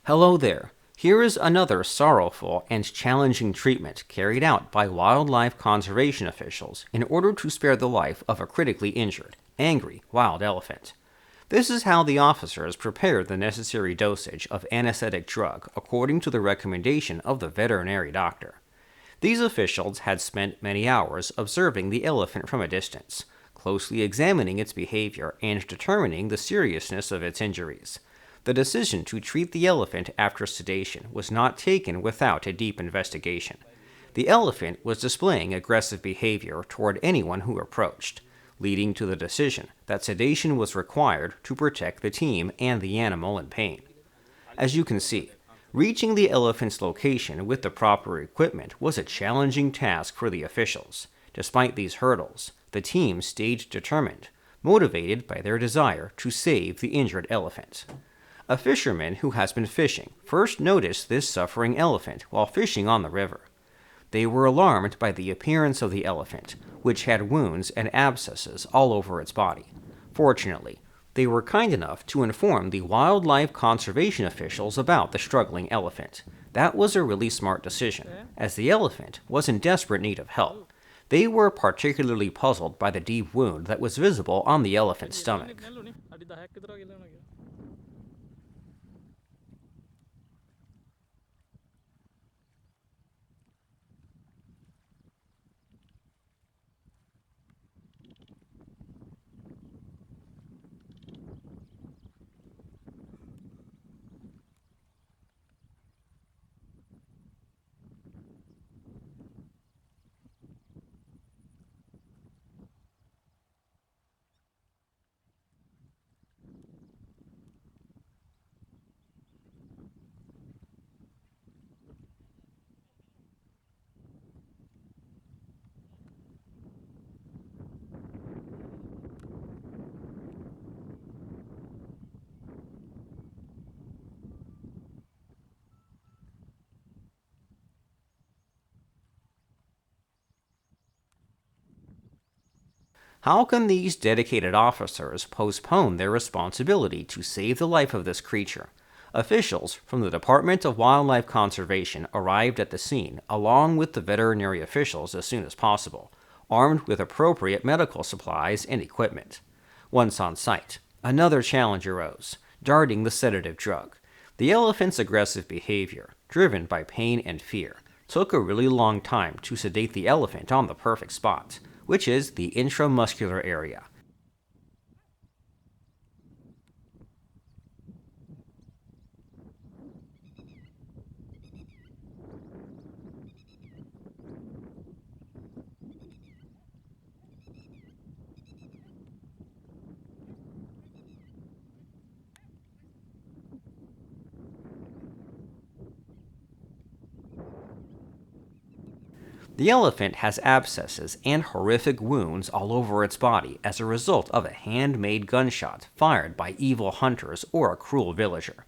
Hello there. Here is another sorrowful and challenging treatment carried out by wildlife conservation officials in order to spare the life of a critically injured, angry wild elephant. This is how the officers prepared the necessary dosage of anesthetic drug according to the recommendation of the veterinary doctor. These officials had spent many hours observing the elephant from a distance, closely examining its behavior and determining the seriousness of its injuries. The decision to treat the elephant after sedation was not taken without a deep investigation. The elephant was displaying aggressive behavior toward anyone who approached, leading to the decision that sedation was required to protect the team and the animal in pain. As you can see, reaching the elephant's location with the proper equipment was a challenging task for the officials. Despite these hurdles, the team stayed determined, motivated by their desire to save the injured elephant. A fisherman who has been fishing first noticed this suffering elephant while fishing on the river. They were alarmed by the appearance of the elephant, which had wounds and abscesses all over its body. Fortunately, they were kind enough to inform the wildlife conservation officials about the struggling elephant. That was a really smart decision, as the elephant was in desperate need of help. They were particularly puzzled by the deep wound that was visible on the elephant's stomach. How can these dedicated officers postpone their responsibility to save the life of this creature? Officials from the Department of Wildlife Conservation arrived at the scene along with the veterinary officials as soon as possible, armed with appropriate medical supplies and equipment. Once on site, another challenge arose, darting the sedative drug. The elephant's aggressive behavior, driven by pain and fear, took a really long time to sedate the elephant on the perfect spot, which is the intramuscular area. The elephant has abscesses and horrific wounds all over its body as a result of a handmade gunshot fired by evil hunters or a cruel villager.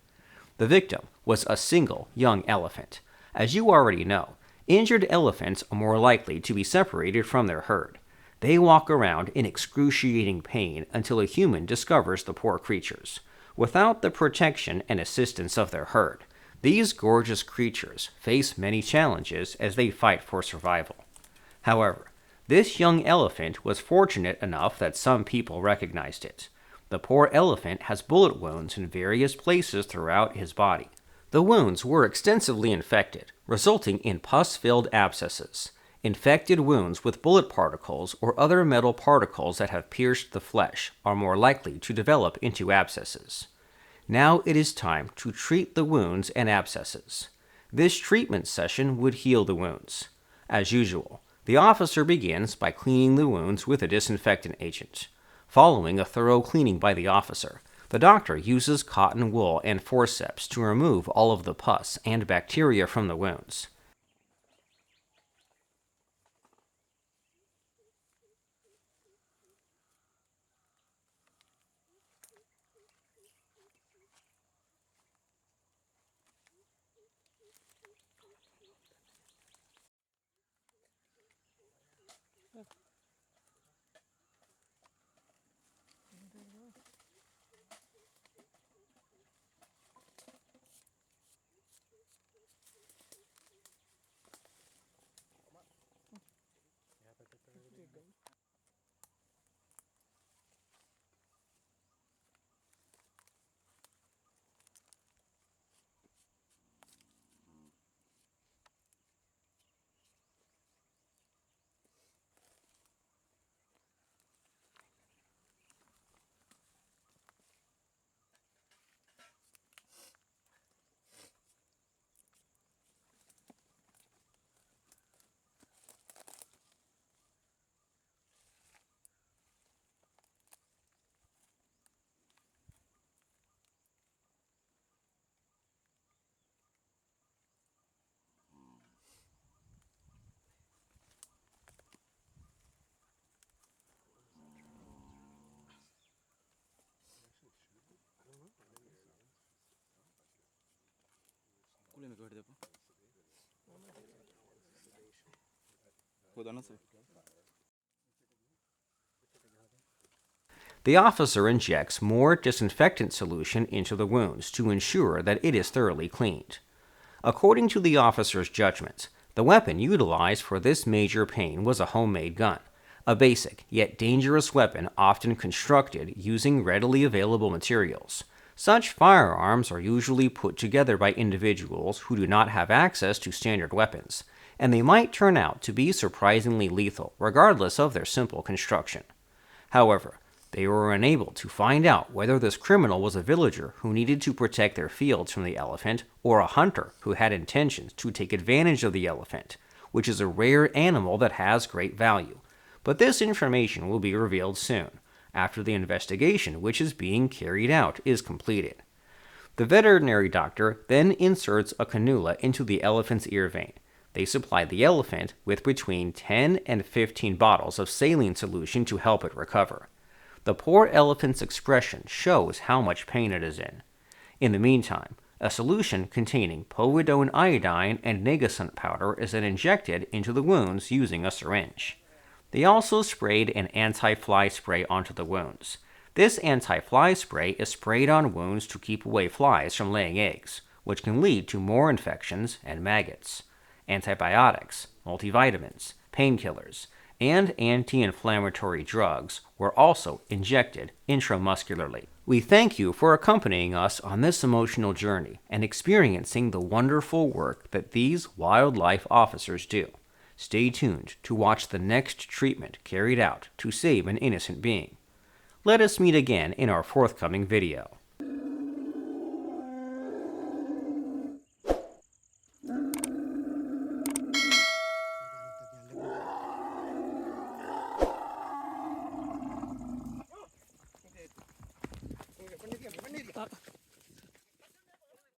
The victim was a single young elephant. As you already know, injured elephants are more likely to be separated from their herd. They walk around in excruciating pain until a human discovers the poor creatures. Without the protection and assistance of their herd, these gorgeous creatures face many challenges as they fight for survival. However, this young elephant was fortunate enough that some people recognized it. The poor elephant has bullet wounds in various places throughout his body. The wounds were extensively infected, resulting in pus-filled abscesses. Infected wounds with bullet particles or other metal particles that have pierced the flesh are more likely to develop into abscesses. Now it is time to treat the wounds and abscesses. This treatment session would heal the wounds. As usual, the officer begins by cleaning the wounds with a disinfectant agent. Following a thorough cleaning by the officer, the doctor uses cotton wool and forceps to remove all of the pus and bacteria from the wounds. The officer injects more disinfectant solution into the wounds to ensure that it is thoroughly cleaned. According to the officer's judgment, the weapon utilized for this major pain was a homemade gun, a basic yet dangerous weapon often constructed using readily available materials. Such firearms are usually put together by individuals who do not have access to standard weapons, and they might turn out to be surprisingly lethal regardless of their simple construction. However, they were unable to find out whether this criminal was a villager who needed to protect their fields from the elephant or a hunter who had intentions to take advantage of the elephant, which is a rare animal that has great value. But this information will be revealed soon, after the investigation which is being carried out is completed. The veterinary doctor then inserts a cannula into the elephant's ear vein. They supply the elephant with between 10 and 15 bottles of saline solution to help it recover. The poor elephant's expression shows how much pain it is in. In the meantime, a solution containing povidone iodine and negacent powder is then injected into the wounds using a syringe. They also sprayed an anti-fly spray onto the wounds. This anti-fly spray is sprayed on wounds to keep away flies from laying eggs, which can lead to more infections and maggots. Antibiotics, multivitamins, painkillers, and anti-inflammatory drugs were also injected intramuscularly. We thank you for accompanying us on this emotional journey and experiencing the wonderful work that these wildlife officers do. Stay tuned to watch the next treatment carried out to save an innocent being. Let us meet again in our forthcoming video.